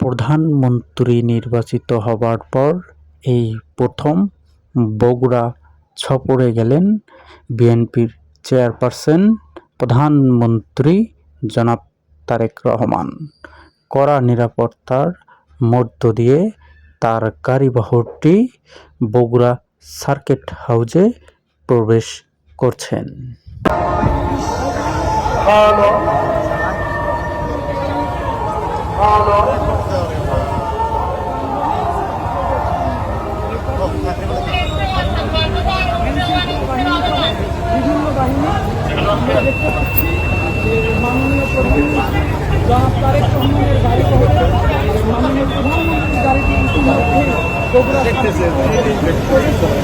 প্রধানমন্ত্রী নির্বাচিত হবার পর এই প্রথম বগুড়া সফরে গেলেন বিএনপির চেয়ারপারসন প্রধানমন্ত্রী জনাব তারেক রহমান। কড়া নিরাপত্তার মধ্য দিয়ে তার গাড়িবহরটি বগুড়া সার্কিট হাউসে প্রবেশ করছেন। বিভিন্ন বাহিনী আমরা দেখতে পাচ্ছি যে মাননীয় প্রধানমন্ত্রী জনাব তারেক রহমানের গাড়ি বহরে মাননীয় প্রধানমন্ত্রীর গাড়িটি ইতিমধ্যে বগুড়া প্রবেশ করে।